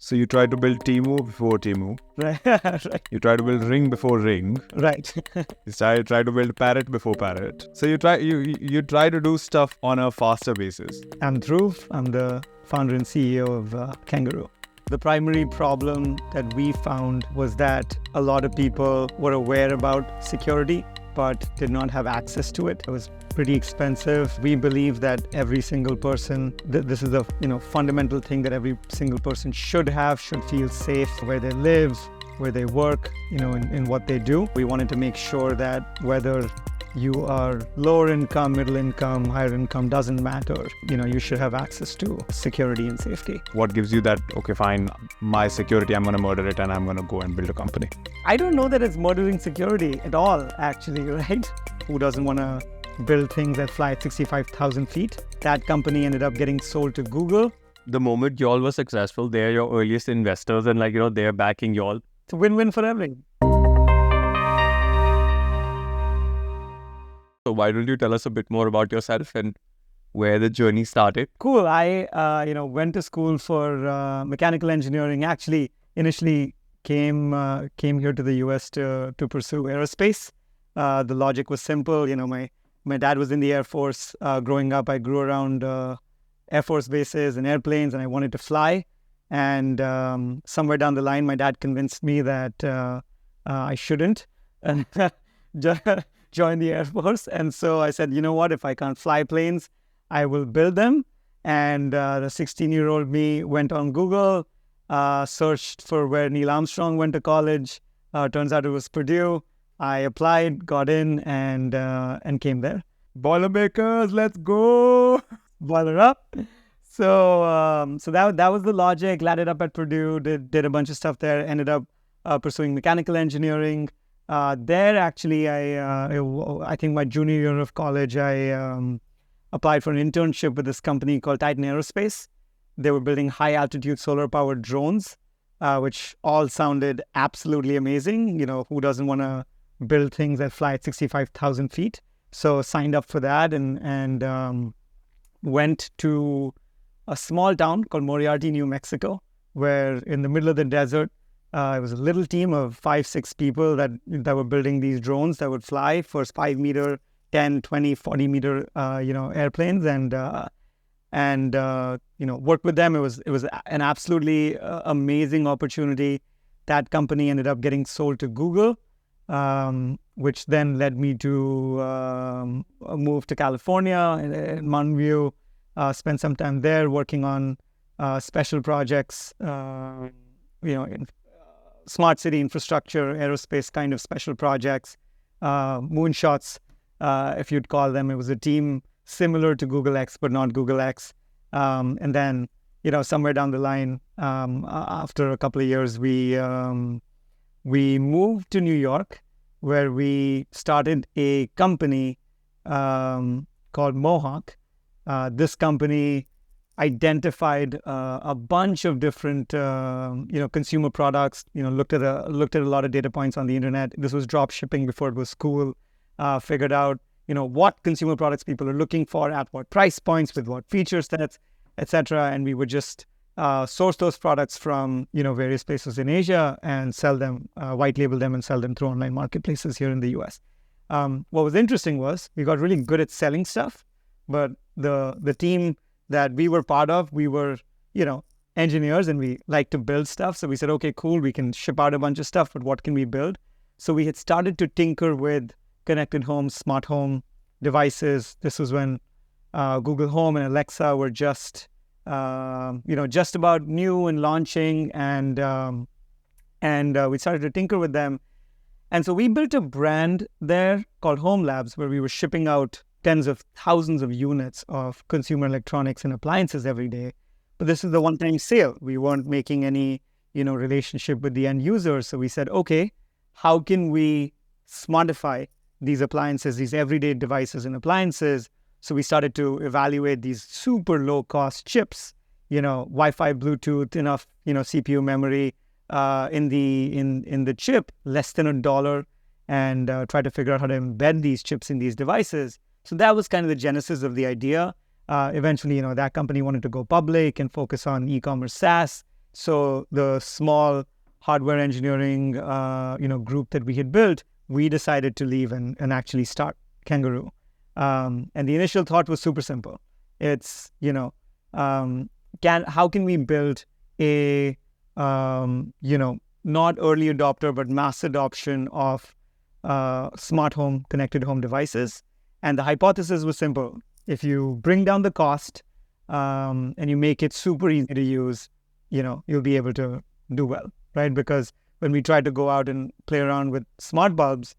So you try to build Timu before Timu. Right. Right. You try to build Ring before Ring. Right. You try to build Parrot before Parrot. So you try to do stuff on a faster basis. I'm Dhruv. I'm the founder and CEO of Kangaroo. The primary problem that we found was that a lot of people were aware about security, but did not have access to it. It was pretty expensive. We believe that every single person, this is the fundamental thing that every single person should feel safe where they live, where they work, in what they do. We wanted to make sure that whether you are lower income, middle income, higher income, doesn't matter. You should have access to security and safety. What gives you that, okay, fine, my security, I'm going to murder it and I'm going to go and build a company? I don't know that it's murdering security at all, actually, right? Who doesn't want to build things that fly at 65,000 feet? That company ended up getting sold to Google. The moment y'all were successful, they're your earliest investors and they're backing y'all. It's a win-win for everyone. So why don't you tell us a bit more about yourself and where the journey started? Cool. I went to school for mechanical engineering. Actually, initially came here to the US to pursue aerospace. The logic was simple. My dad was in the Air Force. Growing up, I grew around Air Force bases and airplanes, and I wanted to fly. And somewhere down the line, my dad convinced me that I shouldn't join the Air Force. And so I said, you know what, if I can't fly planes, I will build them. And the 16-year-old me went on Google, searched for where Neil Armstrong went to college. Turns out it was Purdue. I applied, got in, and came there. Boilermakers, let's go! Boiler up. So that was the logic. Landed up at Purdue, did a bunch of stuff there. Ended up pursuing mechanical engineering. There, actually, I think my junior year of college, I applied for an internship with this company called Titan Aerospace. They were building high-altitude solar-powered drones, which all sounded absolutely amazing. Who doesn't want to build things that fly at 65,000 feet? So signed up for that and went to a small town called Moriarty, New Mexico, where in the middle of the desert, it was a little team of 5-6 people that were building these drones that would fly for 5 meter, 10, 20, 40 meter, airplanes and work with them. It was an absolutely amazing opportunity. That company ended up getting sold to Google, which then led me to move to California in Mountain View, spent some time there working on special projects, in smart city infrastructure, aerospace kind of special projects, moonshots, if you'd call them. It was a team similar to Google X, but not Google X. And then, somewhere down the line, after a couple of years, we moved to New York, where we started a company called Mohawk. This company identified a bunch of different, consumer products. Looked at a lot of data points on the internet. This was drop shipping before it was cool. Figured out, what consumer products people are looking for, at what price points, with what feature sets, etc. And we would just source those products from, various places in Asia and sell them, white label them and sell them through online marketplaces here in the US. What was interesting was we got really good at selling stuff, but the team that we were part of, we were, engineers, and we like to build stuff. So we said, okay, cool, we can ship out a bunch of stuff, but what can we build? So we had started to tinker with connected home, smart home devices. This was when Google Home and Alexa were just about new and launching, and we started to tinker with them. And so we built a brand there called Home Labs, where we were shipping out tens of thousands of units of consumer electronics and appliances every day. But this is the one-time sale. We weren't making any, relationship with the end user. So we said, okay, how can we smartify these appliances, these everyday devices and appliances? So we started to evaluate these super low-cost chips, Wi-Fi, Bluetooth, enough, CPU memory in the chip, less than $1, and try to figure out how to embed these chips in these devices. So that was kind of the genesis of the idea. Eventually, that company wanted to go public and focus on e-commerce SaaS. So the small hardware engineering, group that we had built, we decided to leave and actually start Kangaroo. And the initial thought was super simple. It's, how can we build a, not early adopter, but mass adoption of smart home, connected home devices. And the hypothesis was simple. If you bring down the cost and you make it super easy to use, you'll be able to do well, right? Because when we tried to go out and play around with smart bulbs,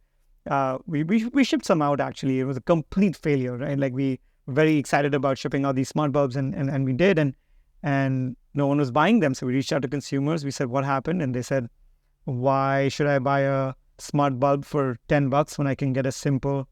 we shipped some out, actually. It was a complete failure, right? Like, we were very excited about shipping out these smart bulbs, and we did, and no one was buying them. So we reached out to consumers. We said, what happened? And they said, why should I buy a smart bulb for $10 when I can get a simple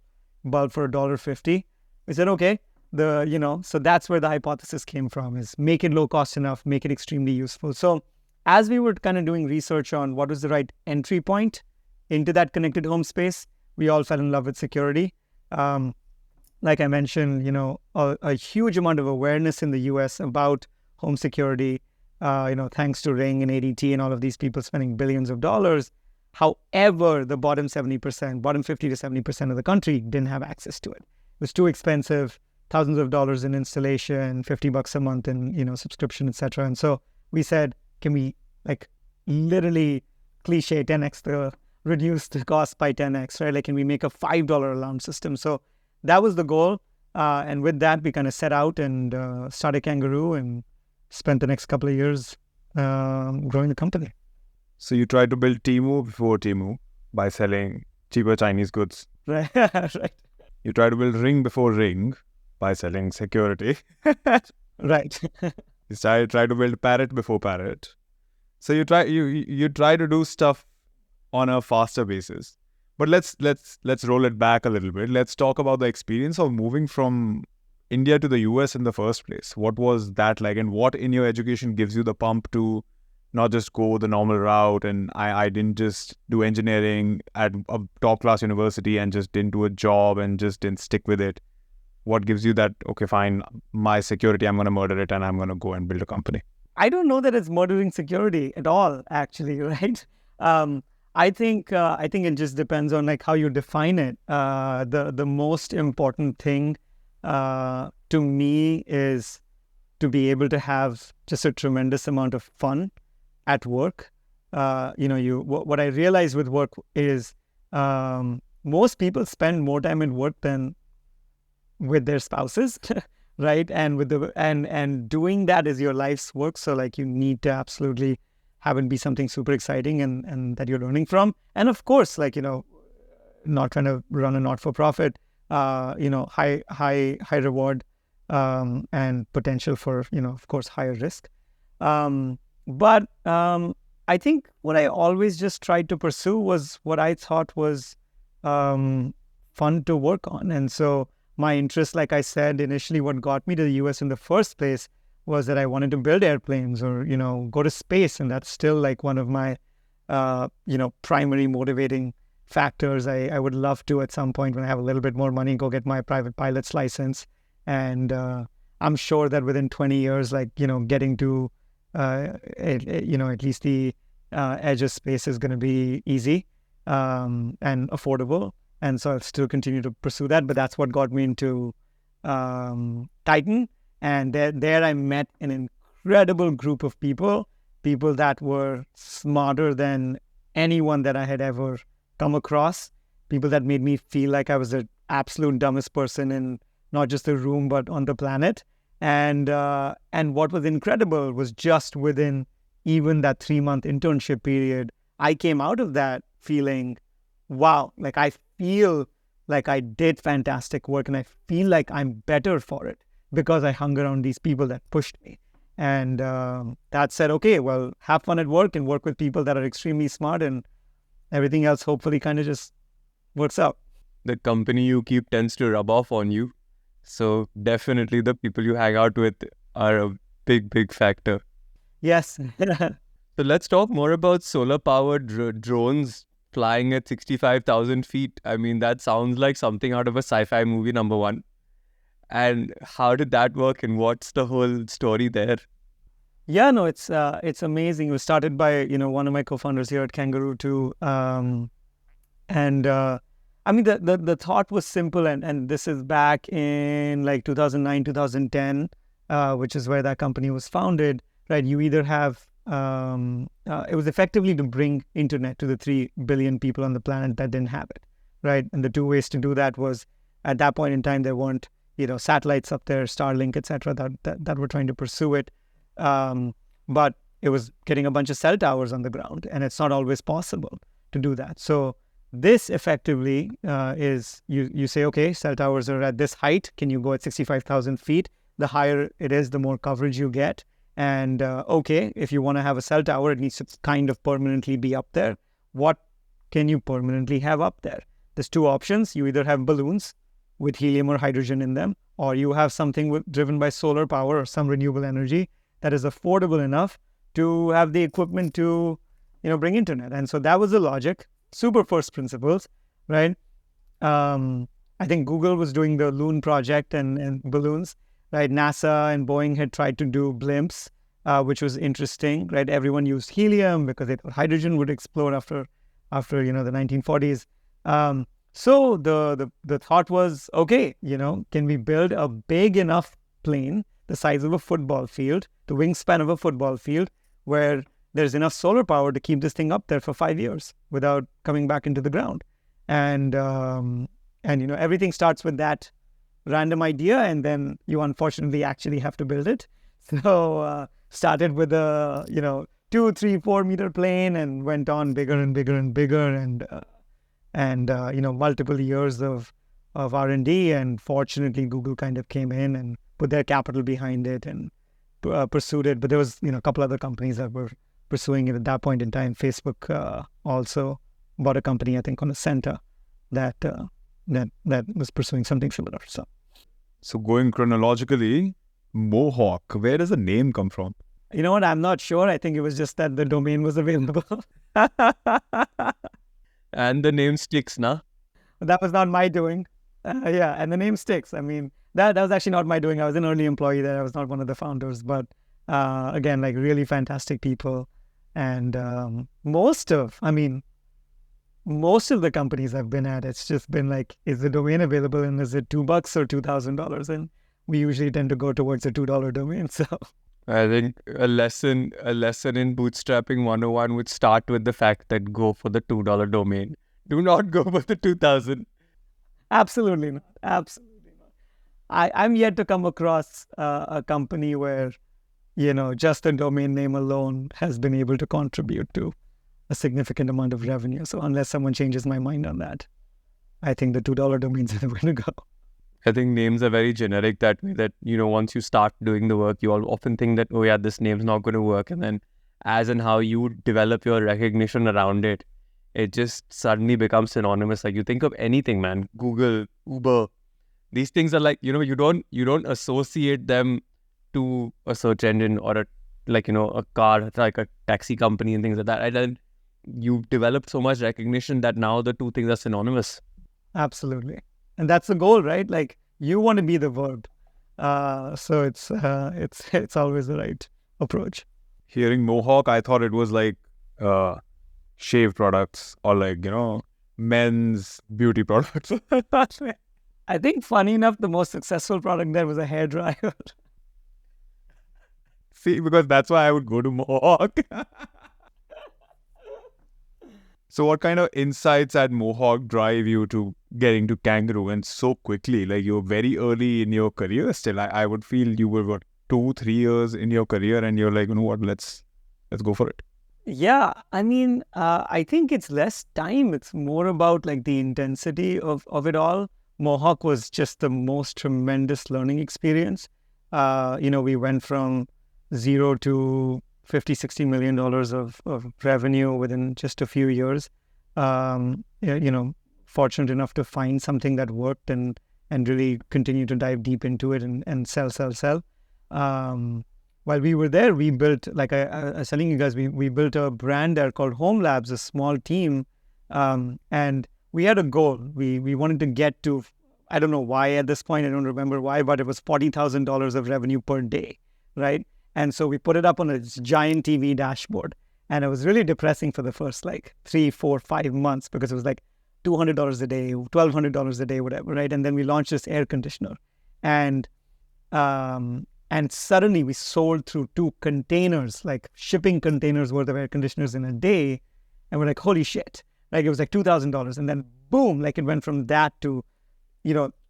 bulb for $1.50? We said, okay, so that's where the hypothesis came from, is make it low cost enough, make it extremely useful. So as we were kind of doing research on what was the right entry point into that connected home space, we all fell in love with security. Like I mentioned, a huge amount of awareness in the US about home security, thanks to Ring and ADT and all of these people spending billions of dollars. However, the bottom 70%, bottom 50 to 70% of the country didn't have access to it. It was too expensive, thousands of dollars in installation, $50 a month in, subscription, etc. And so we said, can we, like, literally cliche 10x reduce the cost by 10x, right? Like, can we make a $5 alarm system? So that was the goal. And with that, we kind of set out and started Kangaroo and spent the next couple of years growing the company. So you tried to build Temu before Temu by selling cheaper Chinese goods. Right. Right. You tried to build Ring before Ring by selling security. Right. You tried to build Parrot before Parrot. So you try to do stuff on a faster basis. But let's roll it back a little bit. Let's talk about the experience of moving from India to the US in the first place. What was that like, and what in your education gives you the pump to not just go the normal route? And I didn't just do engineering at a top class university and just didn't do a job and just didn't stick with it. What gives you that, okay, fine, my security, I'm going to murder it and I'm going to go and build a company? I don't know that it's murdering security at all, actually, right? I think it just depends on, like, how you define it. The most important thing to me is to be able to have just a tremendous amount of fun at work. What I realize with work is most people spend more time at work than with their spouses, right? And and doing that is your life's work. So, like, you need to absolutely have it be something super exciting and that you're learning from. And of course, like, not trying to run a not-for-profit, high reward and potential for, of course, higher risk. But I think what I always just tried to pursue was what I thought was fun to work on. And so my interest, like I said, initially what got me to the US in the first place was that I wanted to build airplanes or, go to space. And that's still, like, one of my, primary motivating factors. I would love to, at some point when I have a little bit more money, go get my private pilot's license. And I'm sure that within 20 years, like, getting to, at least the edge of space is going to be easy and affordable. And so I'll still continue to pursue that. But that's what got me into Titan. And there I met an incredible group of people that were smarter than anyone that I had ever come across, people that made me feel like I was the absolute dumbest person in not just the room, but on the planet. And what was incredible was just within even that 3-month internship period, I came out of that feeling, wow, like, I feel like I did fantastic work and I feel like I'm better for it because I hung around these people that pushed me. And that said, okay, well, have fun at work and work with people that are extremely smart, and everything else hopefully kind of just works out. The company you keep tends to rub off on you. So definitely the people you hang out with are a big factor. Yes. So let's talk more about solar-powered drones flying at 65,000 feet. I mean, that sounds like something out of a sci-fi movie, number one. And how did that work and what's the whole story there? Yeah, no, it's amazing. It was started by one of my co-founders here at Kangaroo too, and I mean the thought was simple, and this is back in like 2009, 2010, which is where that company was founded. Right, you either have it was effectively to bring internet to the 3 billion people on the planet that didn't have it, right? And the two ways to do that was, at that point in time, there weren't satellites up there, Starlink, etc., that were trying to pursue it. But it was getting a bunch of cell towers on the ground, and it's not always possible to do that. So this effectively is you say, okay, cell towers are at this height. Can you go at 65,000 feet? The higher it is, the more coverage you get. And okay, if you want to have a cell tower, it needs to kind of permanently be up there. What can you permanently have up there? There's two options. You either have balloons with helium or hydrogen in them, or you have something driven by solar power or some renewable energy that is affordable enough to have the equipment to, bring internet. And so that was the logic. Super first principles, right? I think Google was doing the Loon project and balloons, right? NASA and Boeing had tried to do blimps, which was interesting, right? Everyone used helium because they thought hydrogen would explode after the 1940s. So the thought was, okay, can we build a big enough plane the size of a football field, the wingspan of a football field, where there's enough solar power to keep this thing up there for 5 years without coming back into the ground. And everything starts with that random idea, and then you unfortunately actually have to build it. So started with a 2, 3, 4 meter plane, and went on bigger and bigger and bigger, and multiple years of R&D, and fortunately Google kind of came in and put their capital behind it and pursued it. But there was a couple other companies that were pursuing it at that point in time. Facebook also bought a company, I think, on a center that was pursuing something similar. So going chronologically, Mohawk, where does the name come from? You know what? I'm not sure. I think it was just that the domain was available. And the name sticks, nah? That was not my doing. Yeah, and the name sticks. I mean, that was actually not my doing. I was an early employee there. I was not one of the founders. But again, like really fantastic people. And most of the companies I've been at, it's just been like, is the domain available, and is it $2 or $2,000? And we usually tend to go towards the $2 domain. So I think a lesson in bootstrapping 101 would start with the fact that go for the $2 domain. Do not go for the 2,000. Absolutely not. Absolutely not. I'm yet to come across a company where, just the domain name alone has been able to contribute to a significant amount of revenue. So unless someone changes my mind on that, I think the $2 domains are the way to go. I think names are very generic that way, that, once you start doing the work, you all often think that, oh yeah, this name's not going to work. And then as and how you develop your recognition around it, it just suddenly becomes synonymous. Like you think of anything, man, Google, Uber, these things are like, you don't associate them to a search engine or a car, like a taxi company and things like that. And then you've developed so much recognition that now the two things are synonymous. Absolutely. And that's the goal, right? Like you want to be the verb. So it's always the right approach. Hearing Mohawk, I thought it was like shave products or like, men's beauty products. I think funny enough, the most successful product there was a hairdryer. See, because that's why I would go to Mohawk. So what kind of insights at Mohawk drive you to getting to Kangaroo and so quickly? Like you're very early in your career still. I would feel you were 2-3 years in your career and you're like, you know what, let's go for it. Yeah, I mean, I think it's less time. It's more about like the intensity of it all. Mohawk was just the most tremendous learning experience. We went from 0 to $50-60 million of revenue within just a few years. Fortunate enough to find something that worked and really continue to dive deep into it and sell. While we were there, we built, like I was telling you guys, we built a brand there called Home Labs, a small team. And we had a goal. We wanted to get to, I don't know why at this point, I don't remember why, but it was $40,000 of revenue per day, right? And so we put it up on a giant TV dashboard. And it was really depressing for the first like 3, 4, 5 months because it was like $200 a day, $1,200 a day, whatever, right? And then we launched this air conditioner. And suddenly we sold through 2 containers, like shipping containers worth of air conditioners in a day. And we're like, holy shit. Like it was like $2,000. And then boom, like it went from that to,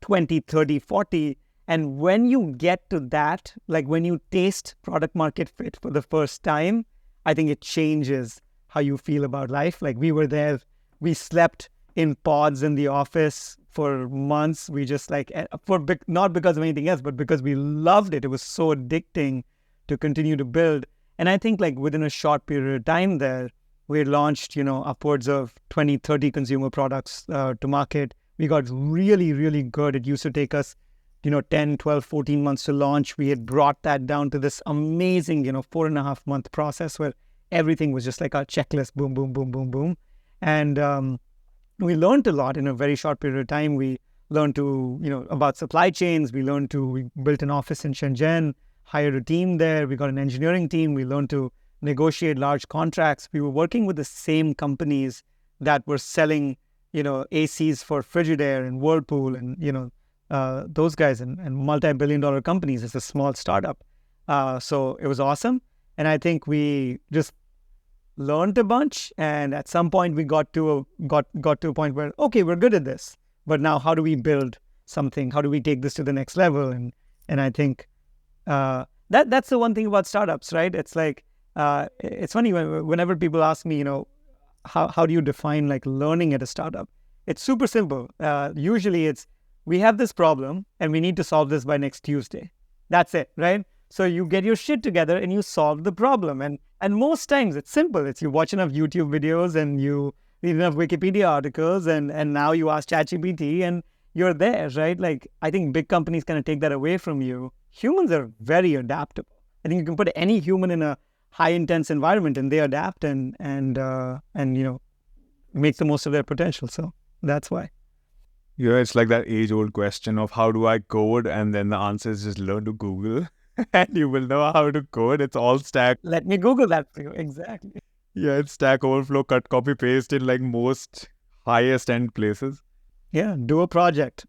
20, 30, 40. And when you get to that, like when you taste product market fit for the first time, I think it changes how you feel about life. Like we were there, we slept in pods in the office for months. We just like, not because of anything else, but because we loved it. It was so addicting to continue to build. And I think like within a short period of time there, we launched, upwards of 20, 30 consumer products to market. We got really, really good. It used to take us 10, 12, 14 months to launch. We had brought that down to this amazing, 4.5-month process where everything was just like a checklist, boom, boom, boom, boom, boom. And we learned a lot in a very short period of time. We learned about supply chains. We built an office in Shenzhen, hired a team there. We got an engineering team. We learned to negotiate large contracts. We were working with the same companies that were selling, ACs for Frigidaire and Whirlpool and, those guys and multi-billion-dollar companies as a small startup. So it was awesome. And I think we just learned a bunch. And at some point we got to a point where, okay, we're good at this. But now how do we build something? How do we take this to the next level? And I think that's the one thing about startups, right? It's like, it's funny whenever people ask me, how do you define like learning at a startup? It's super simple. Usually it's, we have this problem and we need to solve this by next Tuesday. That's it, right? So you get your shit together and you solve the problem. And most times it's simple. It's you watch enough YouTube videos and you read enough Wikipedia articles and now you ask ChatGPT and you're there, right? Like I think big companies kind of take that away from you. Humans are very adaptable. I think you can put any human in a high intense environment and they adapt and make the most of their potential. So that's why. Yeah, it's like that age-old question of how do I code? And then the answer is just learn to Google and you will know how to code. It's all Stack. Let me Google that for you. Exactly. Yeah, it's Stack Overflow, cut, copy, paste in like most highest end places. Yeah, do a project,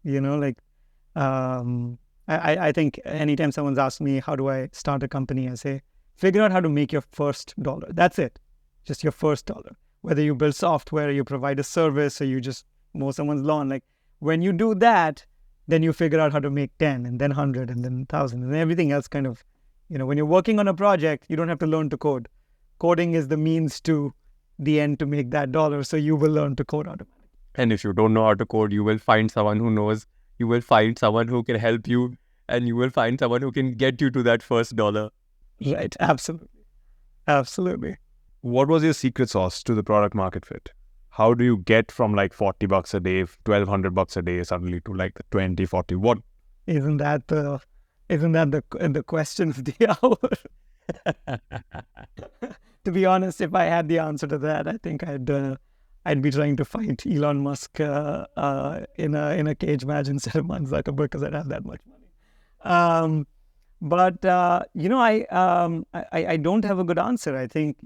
I think anytime someone's asked me, how do I start a company? I say, figure out how to make your first dollar. That's it. Just your first dollar. Whether you build software, you provide a service, or you just mow someone's lawn. Like when you do that, then you figure out how to make 10 and then 100 and then 1,000 and everything else kind of, when you're working on a project, you don't have to learn to code. Coding is the means to the end to make that dollar. So you will learn to code automatically. And if you don't know how to code, you will find someone who knows. You will find someone who can help you, and you will find someone who can get you to that first dollar. Right. Absolutely. Absolutely. What was your secret sauce to the product market fit? How do you get from like $40 a day, $1,200 a day suddenly to like 20, 40? What? Isn't that the question of the hour? To be honest, if I had the answer to that, I think I'd be trying to fight Elon Musk in a cage match instead of Mark Zuckerberg because I'd have that much money. But I don't have a good answer. I think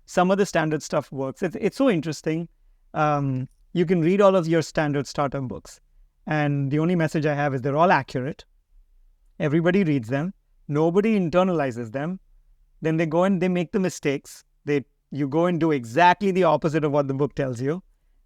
some of the standard stuff works. It's so interesting. You can read all of your standard startup books, and the only message I have is they're all accurate. Everybody reads them. Nobody internalizes them. Then they go and they make the mistakes. You go and do exactly the opposite of what the book tells you.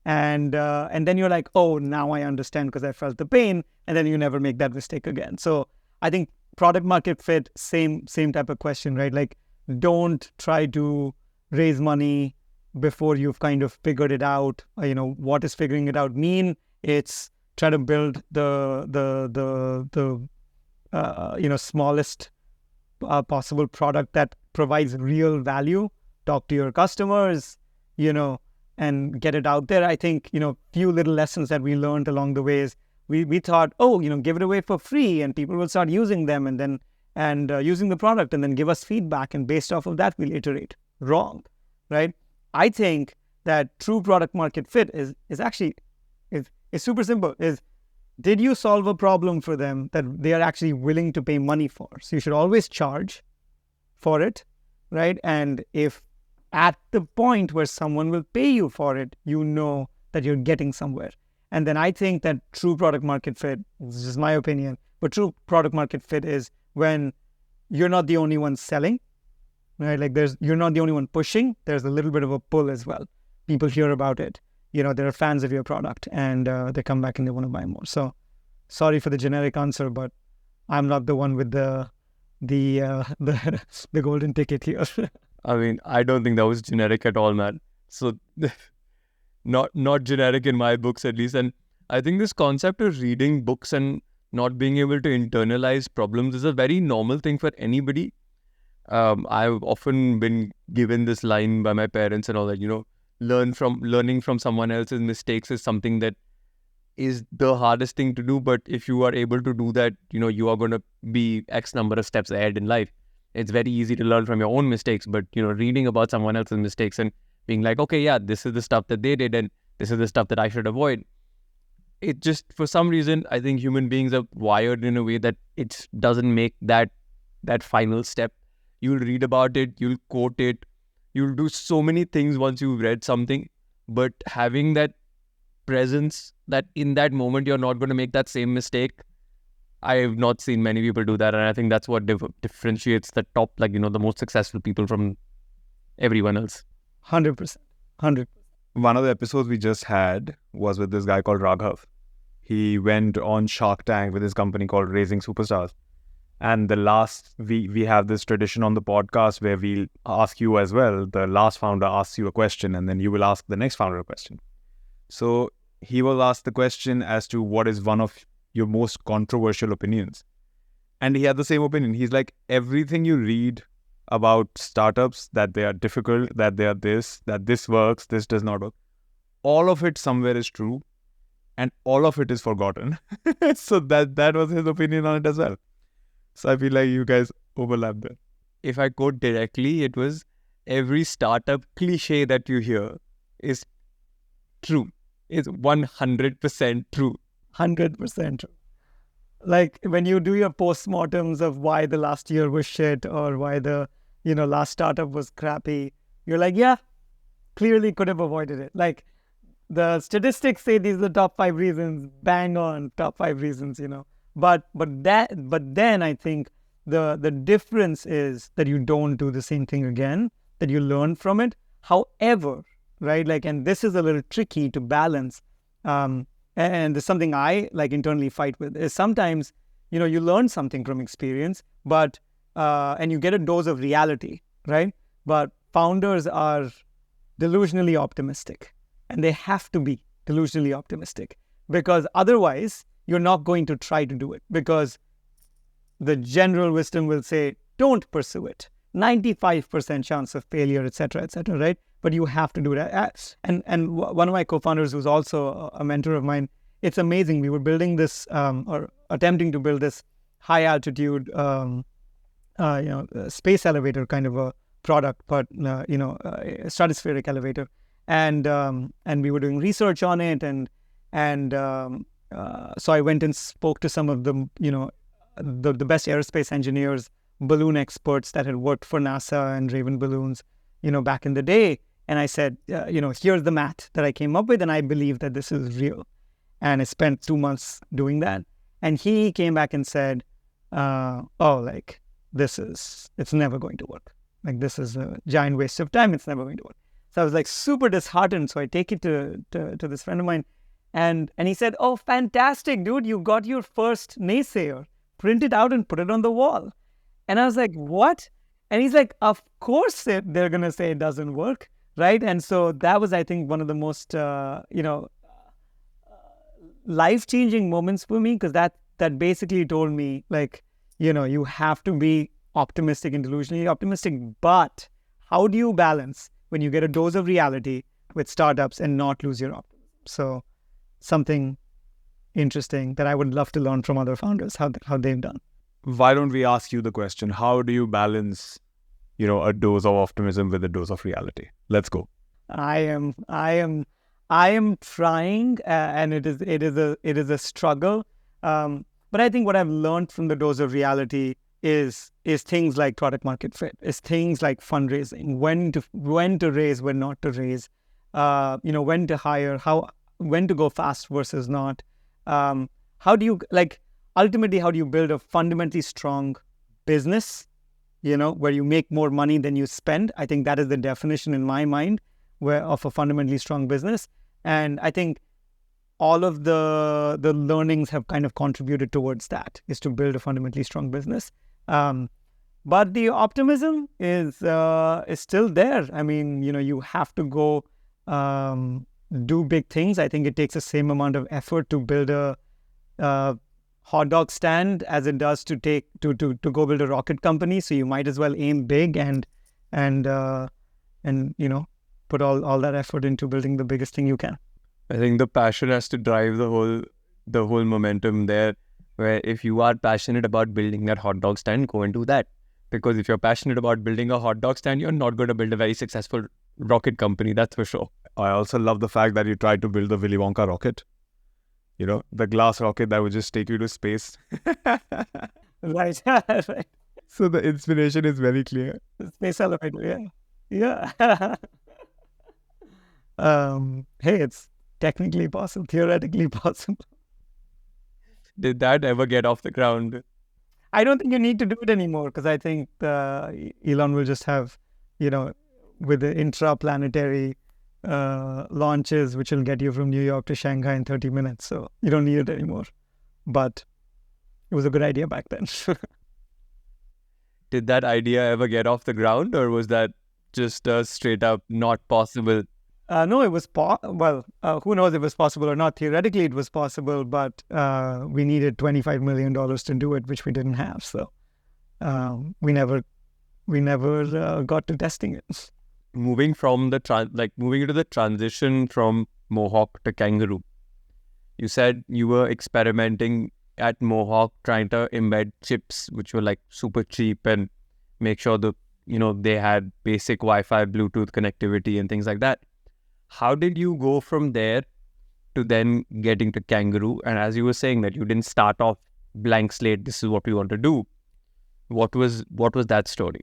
And then you're like, oh, now I understand because I felt the pain. And then you never make that mistake again. So I think product market fit, same type of question, right? Like, don't try to raise money before you've kind of figured it out. What does figuring it out mean? It's try to build the smallest possible product that provides real value. Talk to your customers, and get it out there. I think, few little lessons that we learned along the ways. We thought, give it away for free and people will start using them and using the product and then give us feedback. And based off of that, we'll iterate. Wrong, right? I think that true product market fit is super simple. Did you solve a problem for them that they are actually willing to pay money for? So you should always charge. for it, right? And if at the point where someone will pay you for it, you know that you're getting somewhere. And then I think that true product market fit, this is just my opinion, but true product market fit is when you're not the only one selling, right? Like you're not the only one pushing. There's a little bit of a pull as well. People hear about it. They're fans of your product, and they come back and they want to buy more. So sorry for the generic answer, but I'm not the one with the golden ticket here. I mean, I don't think that was generic at all, man. So not generic in my books at least. And I think this concept of reading books and not being able to internalize problems is a very normal thing for anybody. I've often been given this line by my parents and all that, learning from someone else's mistakes is something that is the hardest thing to do. But if you are able to do that, you are going to be X number of steps ahead in life. It's very easy to learn from your own mistakes, but, reading about someone else's mistakes and being like, okay, yeah, this is the stuff that they did and this is the stuff that I should avoid. It just, for some reason, I think human beings are wired in a way that it doesn't make that final step. You'll read about it, you'll quote it, you'll do so many things once you've read something, but having that presence that in that moment you're not going to make that same mistake, I have not seen many people do that. And I think that's what differentiates the top, the most successful people from everyone else. 100%. 100%. One of the episodes we just had was with this guy called Raghav. He went on Shark Tank with his company called Raising Superstars. And we have this tradition on the podcast where we'll ask you as well. The last founder asks you a question and then you will ask the next founder a question. So he was asked the question as to what is one of your most controversial opinions. And he had the same opinion. He's like, everything you read about startups, that they are difficult, that they are this, that this works, this does not work, all of it somewhere is true and all of it is forgotten. So that was his opinion on it as well. So I feel like you guys overlap there. If I quote directly, it was every startup cliche that you hear is true. It's 100% true. 100% true. Like when you do your postmortems of why the last year was shit or why the last startup was crappy, you're like, yeah, clearly could have avoided it. Like the statistics say these are the top 5 reasons, bang on top 5 reasons, But then I think the difference is that you don't do the same thing again, that you learn from it. However, right, and this is a little tricky to balance. And there's something I internally fight with is sometimes, you learn something from experience, but and you get a dose of reality, right? But founders are delusionally optimistic, and they have to be delusionally optimistic because otherwise you're not going to try to do it because the general wisdom will say, don't pursue it. 95% chance of failure, etc., right? But you have to do it. And one of my co-founders, who's also a mentor of mine, it's amazing. We were building this or attempting to build this high altitude, space elevator kind of a product, but a stratospheric elevator. And we were doing research on it, and so I went and spoke to some of the the best aerospace engineers, balloon experts that had worked for NASA and Raven Balloons, back in the day. And I said, here's the math that I came up with, and I believe that this is real. And I spent 2 months doing that. And he came back and said, it's never going to work. Like, this is a giant waste of time. It's never going to work. So I was like super disheartened. So I take it to this friend of mine. And he said, oh, fantastic, dude. You got your first naysayer. Print it out and put it on the wall. And I was like, what? And he's like, of course they're going to say it doesn't work, right? And so that was, I think, one of the most, life-changing moments for me, because that basically told me, you have to be optimistic and delusionally optimistic. But how do you balance when you get a dose of reality with startups and not lose your optimism? So something interesting that I would love to learn from other founders, how they've done. Why don't we ask you the question, how do you balance, a dose of optimism with a dose of reality? Let's go. I am trying, and it is a struggle. But I think what I've learned from the dose of reality is things like product market fit, is things like fundraising, when to raise, when not to raise, when to hire, when to go fast versus not. How do you ultimately how do you build a fundamentally strong business, where you make more money than you spend? I think that is the definition in my mind of a fundamentally strong business. And I think all of the learnings have kind of contributed towards that, is to build a fundamentally strong business. But the optimism is still there. I mean, you have to go do big things. I think it takes the same amount of effort to build a hot dog stand as it does to go build a rocket company. So you might as well aim big and put all that effort into building the biggest thing you can. I think the passion has to drive the whole momentum there, where if you are passionate about building that hot dog stand, go and do that. Because if you're passionate about building a hot dog stand, you're not going to build a very successful rocket company, that's for sure. I also love the fact that you tried to build the Willy Wonka rocket. The glass rocket that would just take you to space. Right. Right. So the inspiration is very clear. The space elevator, yeah. Hey, it's technically possible, theoretically possible. Did that ever get off the ground? I don't think you need to do it anymore, because I think Elon will just have, with the intraplanetary launches, which will get you from New York to Shanghai in 30 minutes. So you don't need it anymore. But it was a good idea back then. Did that idea ever get off the ground, or was that just straight up not possible? No, it was who knows if it was possible or not. Theoretically, it was possible, but we needed $25 million to do it, which we didn't have. So we never got to testing it. Moving from moving into the transition from Mohawk to Kangaroo, you said you were experimenting at Mohawk, trying to embed chips which were like super cheap and make sure they had basic Wi-Fi, Bluetooth connectivity and things like that. How did you go from there to then getting to Kangaroo? And as you were saying that you didn't start off blank slate, this is what we want to do. What was that story?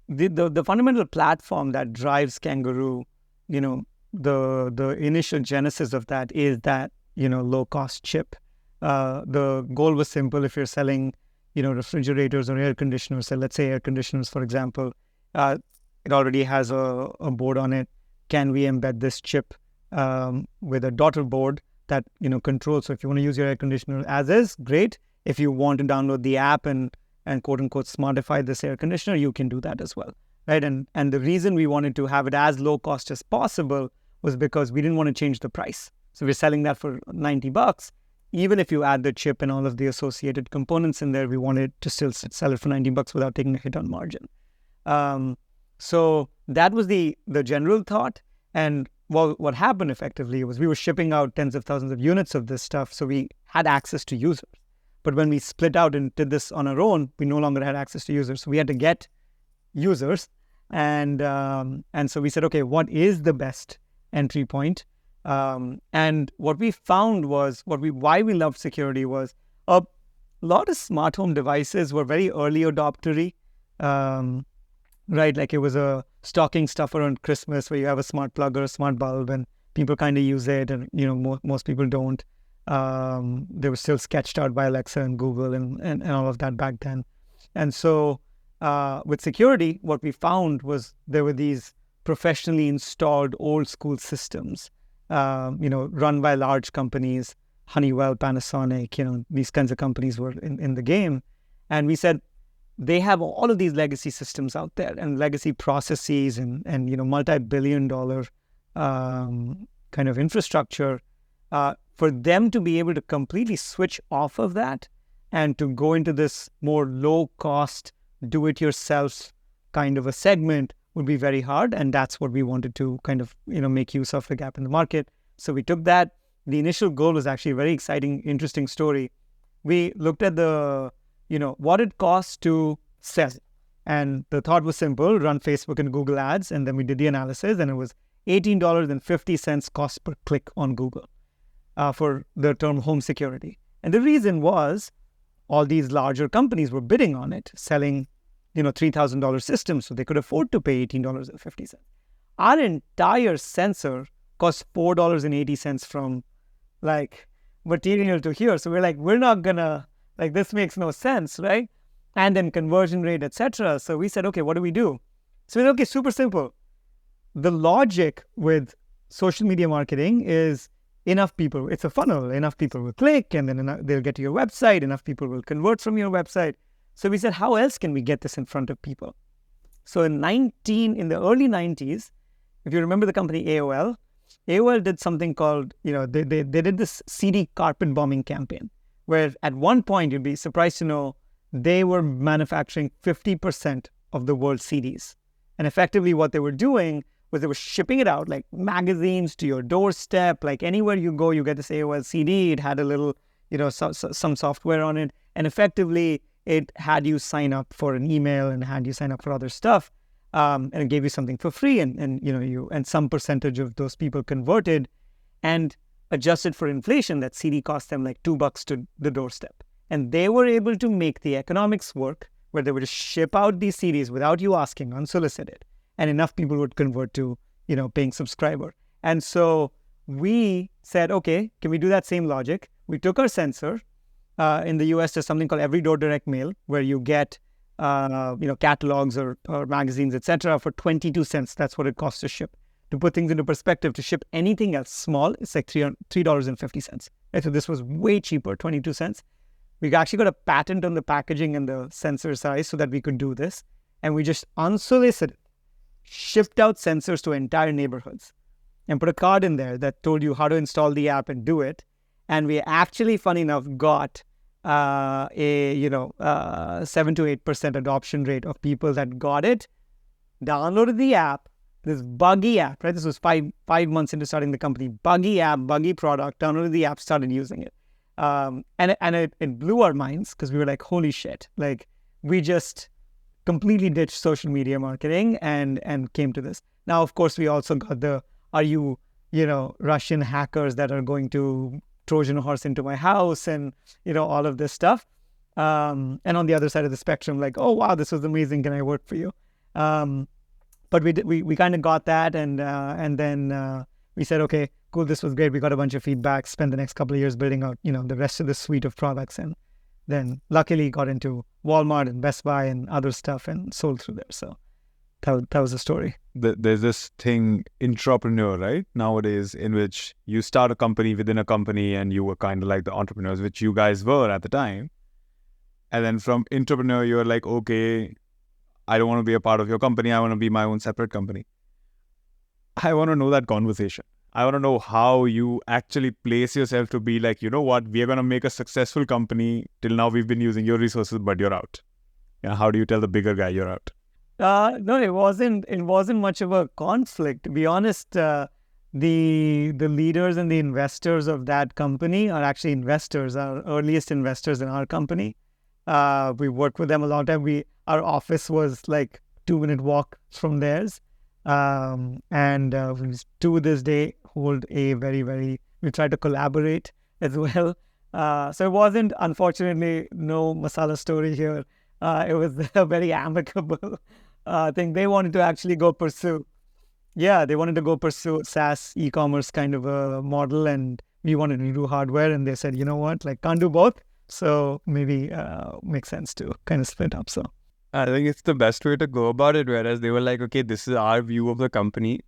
The fundamental platform that drives Kangaroo, the initial genesis of that is that, low cost chip. The goal was simple. If you're selling, refrigerators or air conditioners, so let's say air conditioners, for example, it already has a board on it. Can we embed this chip with a daughter board that controls? So if you want to use your air conditioner as is, great. If you want to download the app and quote unquote smartify this air conditioner, you can do that as well, right? And the reason we wanted to have it as low cost as possible was because we didn't want to change the price. So we're selling that for $90. Even if you add the chip and all of the associated components in there, we wanted to still sell it for $90 without taking a hit on margin. So that was the general thought. And what happened effectively was we were shipping out tens of thousands of units of this stuff. So we had access to users. But when we split out and did this on our own, we no longer had access to users. So we had to get users. And so we said, okay, what is the best entry point? And what we found was, why we loved security was a lot of smart home devices were very early adoptery. Right, like it was a stocking stuffer on Christmas where you have a smart plug or a smart bulb and people kind of use it, and most people don't. They were still sketched out by Alexa and Google and all of that back then. And so with security, what we found was there were these professionally installed old school systems, run by large companies, Honeywell, Panasonic, these kinds of companies were in the game. And we said, they have all of these legacy systems out there and legacy processes and multi-billion-dollar kind of infrastructure. For them to be able to completely switch off of that and to go into this more low-cost, do-it-yourself kind of a segment would be very hard. And that's what we wanted to kind of make use of, the gap in the market. So we took that. The initial goal was actually a very exciting, interesting story. We looked at what it costs to sell. And the thought was simple: run Facebook and Google ads. And then we did the analysis, and it was $18.50 cost per click on Google for the term home security. And the reason was all these larger companies were bidding on it, selling, $3,000 systems, so they could afford to pay $18.50. Our entire sensor cost $4.80 from material to here. So we're like, we're not gonna, this makes no sense, right? And then conversion rate, etc. So we said, okay, what do we do? So we said, okay, super simple. The logic with social media marketing is enough people, it's a funnel, enough people will click and then they'll get to your website, enough people will convert from your website. So we said, how else can we get this in front of people? So in the early 90s, if you remember the company AOL did something called, they did this CD carpet bombing campaign, where at one point, you'd be surprised to know, they were manufacturing 50% of the world's CDs. And effectively what they were doing was they were shipping it out like magazines to your doorstep, like anywhere you go, you get this AOL CD. It had a little, some software on it. And effectively, it had you sign up for an email and had you sign up for other stuff. And it gave you something for free. And some percentage of those people converted, and adjusted for inflation, that CD cost them like $2 to the doorstep. And they were able to make the economics work, where they would just ship out these CDs without you asking, unsolicited. And enough people would convert to, paying subscriber. And so we said, okay, can we do that same logic? We took our sensor. In the US, there's something called Every Door Direct Mail, where you get, catalogs or magazines, etc. for 22 cents. That's what it costs to ship. To put things into perspective, to ship anything else small, it's like $3.50. Right? So this was way cheaper, 22 cents. We actually got a patent on the packaging and the sensor size so that we could do this. And we just unsolicited shipped out sensors to entire neighborhoods and put a card in there that told you how to install the app and do it. And we actually, funny enough, got a 7 to 8% adoption rate of people that got it, downloaded the app, this buggy app, right? This was five months into starting the company. Buggy app, buggy product, downloaded the app, started using it. And it blew our minds, because we were like, holy shit, we just completely ditched social media marketing and came to this. Now, of course, we also got are you Russian hackers that are going to Trojan horse into my house and, all of this stuff. And on the other side of the spectrum, oh, wow, this was amazing. Can I work for you? But we kind of got that. And then we said, okay, cool, this was great. We got a bunch of feedback, spent the next couple of years building out, the rest of the suite of products. And then luckily got into Walmart and Best Buy and other stuff and sold through there. So that was the story. There's this thing, entrepreneur, right? Nowadays, in which you start a company within a company and you were kind of like the entrepreneurs, which you guys were at the time. And then from entrepreneur, you're like, okay, I don't want to be a part of your company. I want to be my own separate company. I want to know that conversation. I want to know how you actually place yourself to be like, you know what, we are going to make a successful company. Till now, we've been using your resources, but you're out. Yeah, how do you tell the bigger guy you're out? No, it wasn't much of a conflict. To be honest, the leaders and the investors of that company are actually investors, our earliest investors in our company. We worked with them a long time. Our office was like 2-minute walk from theirs. And we to this day hold a we try to collaborate as well. So it wasn't, unfortunately, no masala story here. It was a very amicable thing. They wanted to actually go pursue. Yeah, they wanted to go pursue SaaS e-commerce kind of a model, and we wanted to do hardware. And they said, you know what, can't do both. So maybe makes sense to kind of split up. So I think it's the best way to go about it. Whereas they were like, okay, this is our view of the company.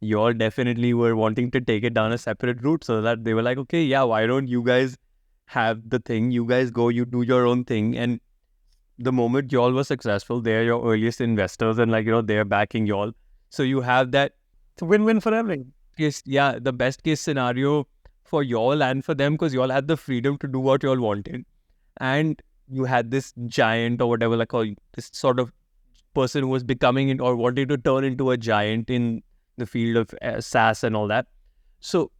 You all definitely were wanting to take it down a separate route. So that they were like, okay, yeah, why don't you guys have the thing? You guys go, you do your own thing. And the moment y'all were successful, they're your earliest investors and they're backing y'all. So you have that. It's a win-win for everyone. Yes, yeah, the best case scenario for y'all and for them, because y'all had the freedom to do what y'all wanted. And you had this giant or whatever, this sort of person who was becoming or wanting to turn into a giant in the field of SaaS and all that. So,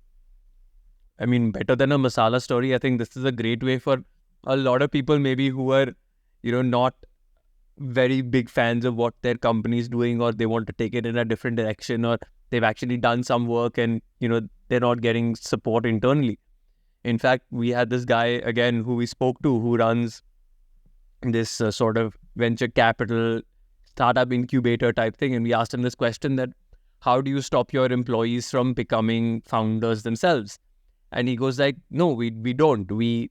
I mean, better than a masala story, I think this is a great way for a lot of people maybe who are, not very big fans of what their company is doing, or they want to take it in a different direction, or they've actually done some work and, they're not getting support internally. In fact, we had this guy, again, who we spoke to, who runs this sort of venture capital startup incubator type thing, and we asked him this question that how do you stop your employees from becoming founders themselves? And he goes like, no, we don't. We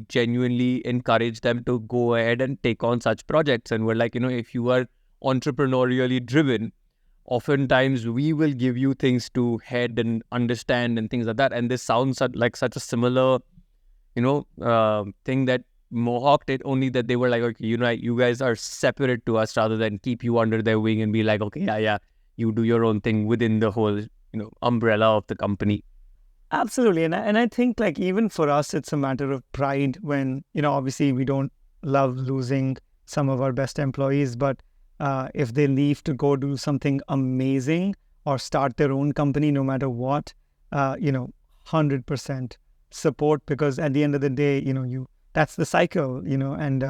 genuinely encourage them to go ahead and take on such projects. And we're like, if you are entrepreneurially driven, oftentimes we will give you things to head and understand and things like that. And this sounds like such a similar, thing that Mohawk did, only that they were like, okay, you guys are separate to us, rather than keep you under their wing and be like, okay, yeah, you do your own thing within the whole, umbrella of the company. Absolutely. And I think like even for us, it's a matter of pride when, obviously we don't love losing some of our best employees, but if they leave to go do something amazing or start their own company, no matter what, 100% support, because at the end of the day, that's the cycle, and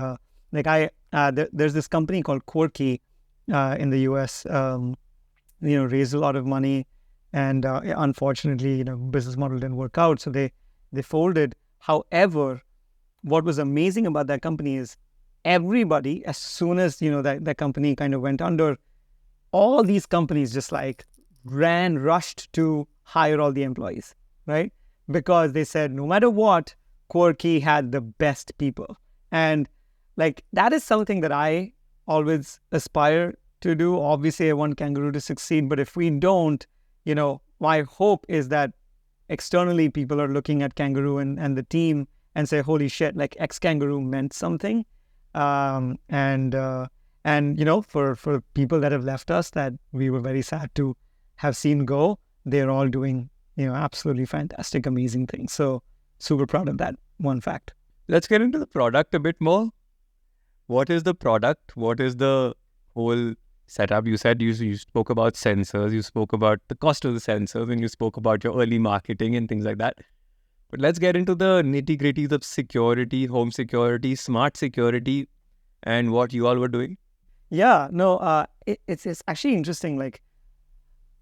there's this company called Quirky in the US, raised a lot of money, and unfortunately, business model didn't work out, so they folded. However, what was amazing about that company is everybody, as soon as that company kind of went under, all these companies just like rushed to hire all the employees, right? Because they said no matter what, Quirky had the best people. And like that is something that I always aspire to do. Obviously, I want Kangaroo to succeed, but if we don't, my hope is that externally people are looking at Kangaroo and the team and say, holy shit, like ex-Kangaroo meant something. For people that have left us that we were very sad to have seen go, they're all doing, absolutely fantastic, amazing things. So super proud of that one fact. Let's get into the product a bit more. What is the product? What is the whole setup? You said you spoke about sensors, you spoke about the cost of the sensors, and you spoke about your early marketing and things like that. But let's get into the nitty-gritties of security, home security, smart security, and what you all were doing. Yeah, no, it's actually interesting. Like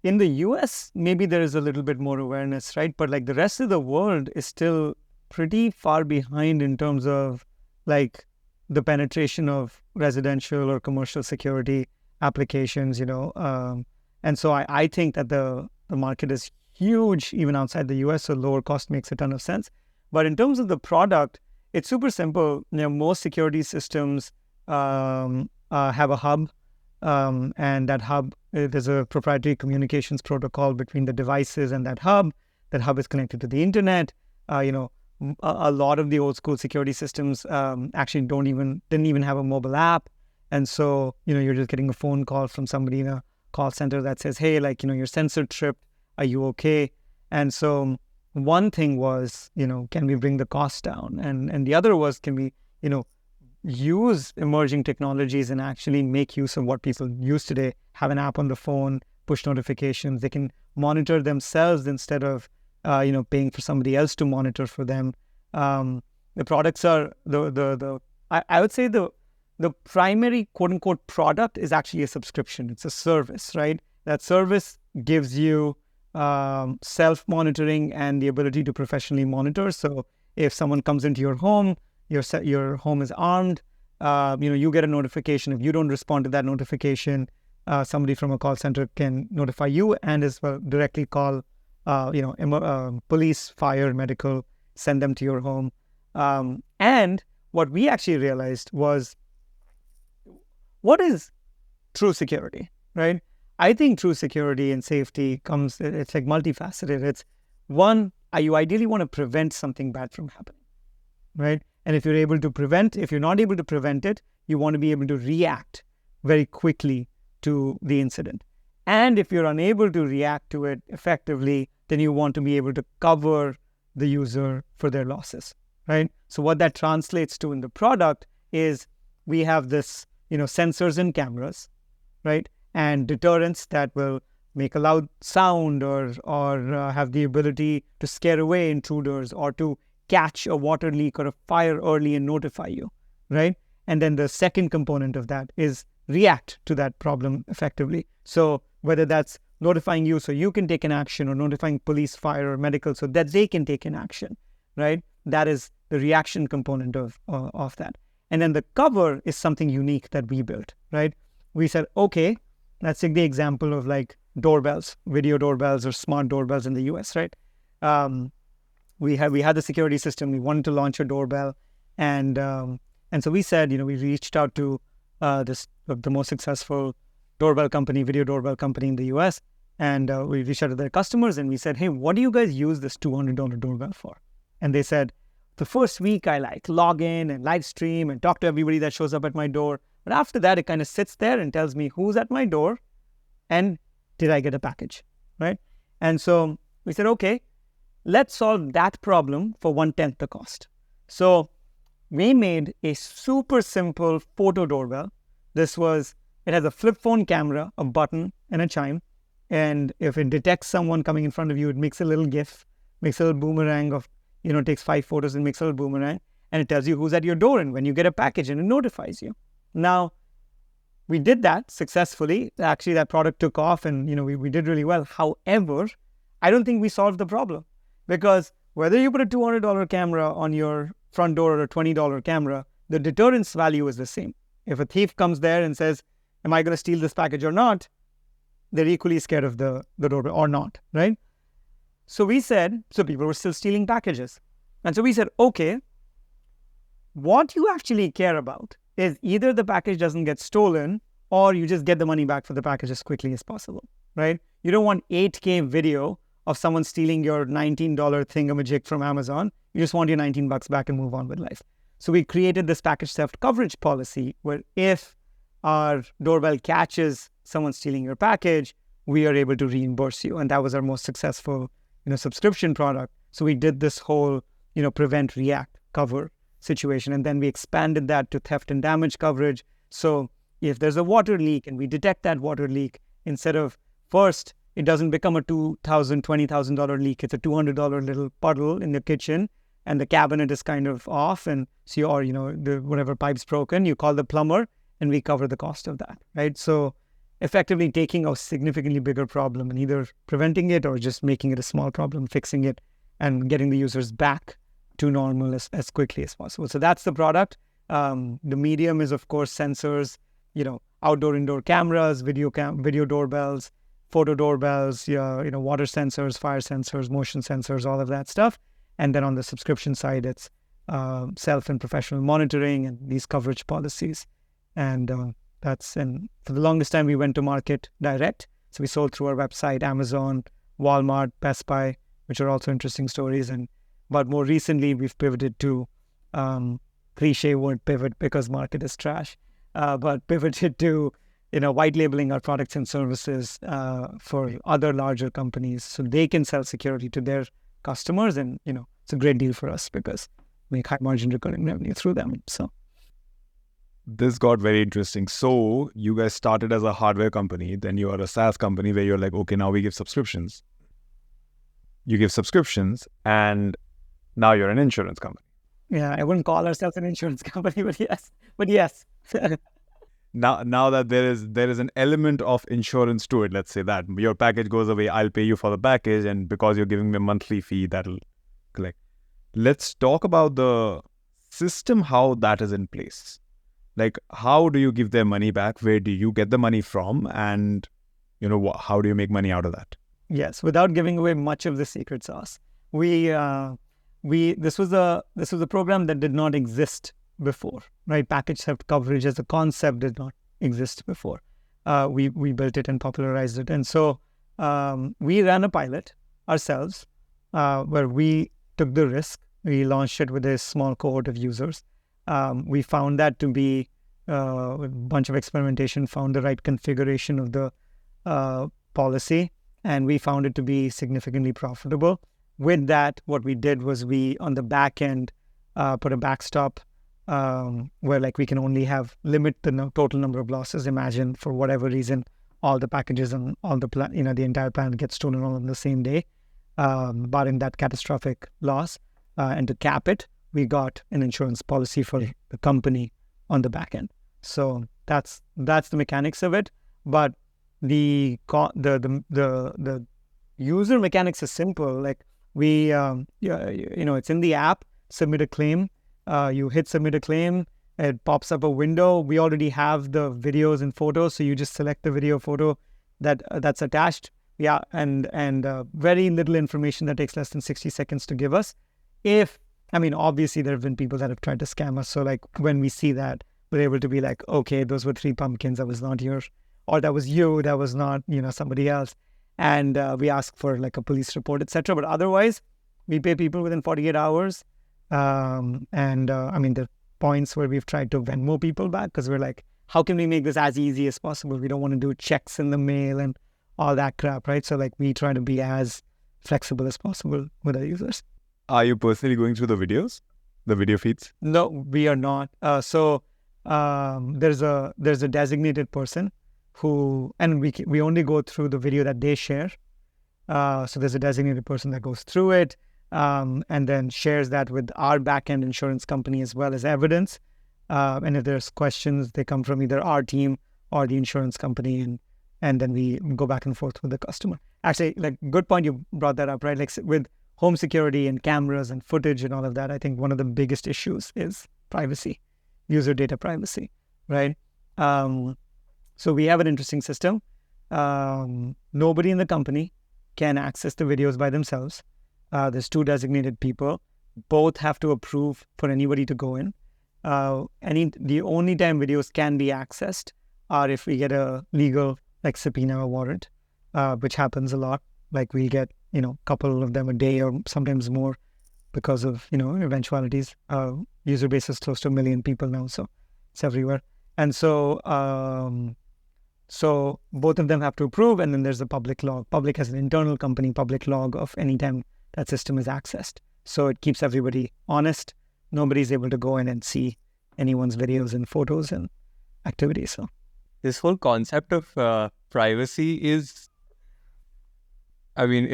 in the US, maybe there is a little bit more awareness, right? But like the rest of the world is still pretty far behind in terms of like the penetration of residential or commercial security applications, and so I think that the market is huge even outside the US, so lower cost makes a ton of sense. But in terms of the product, it's super simple. Most security systems have a hub, and that hub, there's a proprietary communications protocol between the devices and that hub. That hub is connected to the internet. A lot of the old school security systems actually didn't even have a mobile app. And so, you're just getting a phone call from somebody in a call center that says, hey, like, your sensor tripped. Are you okay? And so one thing was, can we bring the cost down? And the other was, can we, use emerging technologies and actually make use of what people use today, have an app on the phone, push notifications. They can monitor themselves instead of, paying for somebody else to monitor for them. The products are, I would say the primary quote unquote product is actually a subscription. It's a service, right? That service gives you self-monitoring and the ability to professionally monitor. So if someone comes into your home, your home is armed, you get a notification. If you don't respond to that notification, somebody from a call center can notify you and as well directly call, police, fire, medical, send them to your home. And what we actually realized was, what is true security, right? I think true security and safety it's like multifaceted. It's one, you ideally want to prevent something bad from happening, right? And if you're not able to prevent it, you want to be able to react very quickly to the incident. And if you're unable to react to it effectively, then you want to be able to cover the user for their losses, right? So what that translates to in the product is we have this, sensors and cameras, right? And deterrents that will make a loud sound or have the ability to scare away intruders or to catch a water leak or a fire early and notify you, right? And then the second component of that is react to that problem effectively. So whether that's notifying you so you can take an action or notifying police, fire, or medical so that they can take an action, right? That is the reaction component of that. And then the cover is something unique that we built, right? We said, okay, let's take the example of like doorbells, video doorbells or smart doorbells in the US, right? We had the security system. We wanted to launch a doorbell, and so we said, we reached out to the most successful doorbell company, video doorbell company in the US, and we reached out to their customers and we said, hey, what do you guys use this $200 doorbell for? And they said, the first week I like log in and live stream and talk to everybody that shows up at my door. But after that, it kind of sits there and tells me who's at my door and did I get a package, right? And so we said, okay, let's solve that problem for 1/10 the cost. So we made a super simple photo doorbell. It has a flip phone camera, a button, and a chime. And if it detects someone coming in front of you, it makes a little GIF, makes a little boomerang of, takes 5 photos and makes a little boomerang. And it tells you who's at your door and when you get a package and it notifies you. Now, we did that successfully. Actually, that product took off and, we did really well. However, I don't think we solved the problem, because whether you put a $200 camera on your front door or a $20 camera, the deterrence value is the same. If a thief comes there and says, am I going to steal this package or not? They're equally scared of the doorbell or not, right? So people were still stealing packages. And so we said, okay, what you actually care about is either the package doesn't get stolen or you just get the money back for the package as quickly as possible, right? You don't want 8K video of someone stealing your $19 thingamajig from Amazon. You just want your $19 back and move on with life. So we created this package theft coverage policy where if our doorbell catches someone stealing your package, we are able to reimburse you. And that was our most successful, subscription product. So we did this whole, prevent, react, cover situation. And then we expanded that to theft and damage coverage. So if there's a water leak and we detect that water leak, instead of first, it doesn't become a $2,000, $20,000 leak. It's a $200 little puddle in the kitchen and the cabinet is kind of off. And so, whatever pipe's broken, you call the plumber and we cover the cost of that, right? So effectively taking a significantly bigger problem and either preventing it or just making it a small problem, fixing it and getting the users back to normal as quickly as possible. So that's the product. The medium is, of course, sensors, outdoor, indoor cameras, video doorbells, photo doorbells, water sensors, fire sensors, motion sensors, all of that stuff. And then on the subscription side, it's self and professional monitoring and these coverage policies. And for the longest time, we went to market direct. So we sold through our website, Amazon, Walmart, Best Buy, which are also interesting stories. But more recently, we've pivoted to, cliche word pivot because market is trash, but pivoted to, white labeling our products and services for other larger companies so they can sell security to their customers. And, it's a great deal for us because we make high margin recurring revenue through them. So this got very interesting. So you guys started as a hardware company, then you are a SaaS company where you're like, okay, now we give subscriptions. You give subscriptions and now you're an insurance company. Yeah, I wouldn't call ourselves an insurance company, but yes. Now that there is an element of insurance to it, let's say that your package goes away, I'll pay you for the package, and because you're giving me a monthly fee, that'll collect. Let's talk about the system, how that is in place. Like, how do you give their money back? Where do you get the money from? And, how do you make money out of that? Yes, without giving away much of the secret sauce. This was a program that did not exist before, right? Package theft coverage as a concept did not exist before. We built it and popularized it. And so we ran a pilot ourselves where we took the risk. We launched it with a small cohort of users. We found that to be a bunch of experimentation, found the right configuration of the policy, and we found it to be significantly profitable. With that, what we did was we, on the back end, put a backstop where we can only limit the total number of losses. Imagine for whatever reason, all the packages and all the the entire planet gets stolen all on the same day, barring that catastrophic loss. And to cap it, we got an insurance policy for the company on the back end. So that's the mechanics of it. But the user mechanics is simple. Like it's in the app. Submit a claim. You hit submit a claim. It pops up a window. We already have the videos and photos, so you just select the video photo that's attached. Yeah, and very little information that takes less than 60 seconds to give us. Obviously there have been people that have tried to scam us. So like when we see that, we're able to be like, okay, those were 3 pumpkins. That was not yours, or that was you. That was not, somebody else. And we ask for like a police report, etc. But otherwise, we pay people within 48 hours. The points where we've tried to Venmo people back because we're like, how can we make this as easy as possible? We don't want to do checks in the mail and all that crap, right? So like we try to be as flexible as possible with our users. Are you personally going through the videos, the video feeds? No, we are not. There's a designated person who, and we only go through the video that they share. So there's a designated person that goes through it and then shares that with our backend insurance company as well as evidence. And if there's questions, they come from either our team or the insurance company, and then we go back and forth with the customer. Actually, like, good point you brought that up, right? Like with home security and cameras and footage and all of that, I think one of the biggest issues is privacy, user data privacy, right? So we have an interesting system. Nobody in the company can access the videos by themselves. There's 2 designated people. Both have to approve for anybody to go in. The only time videos can be accessed are if we get a legal like subpoena or warrant, which happens a lot. Like we'll get, a couple of them a day or sometimes more because of, eventualities. User base is close to 1 million people now, so it's everywhere. And so both of them have to approve, and then there's a public log. Public has an internal company public log of any time that system is accessed. So it keeps everybody honest. Nobody's able to go in and see anyone's videos and photos and activities. So this whole concept of privacy is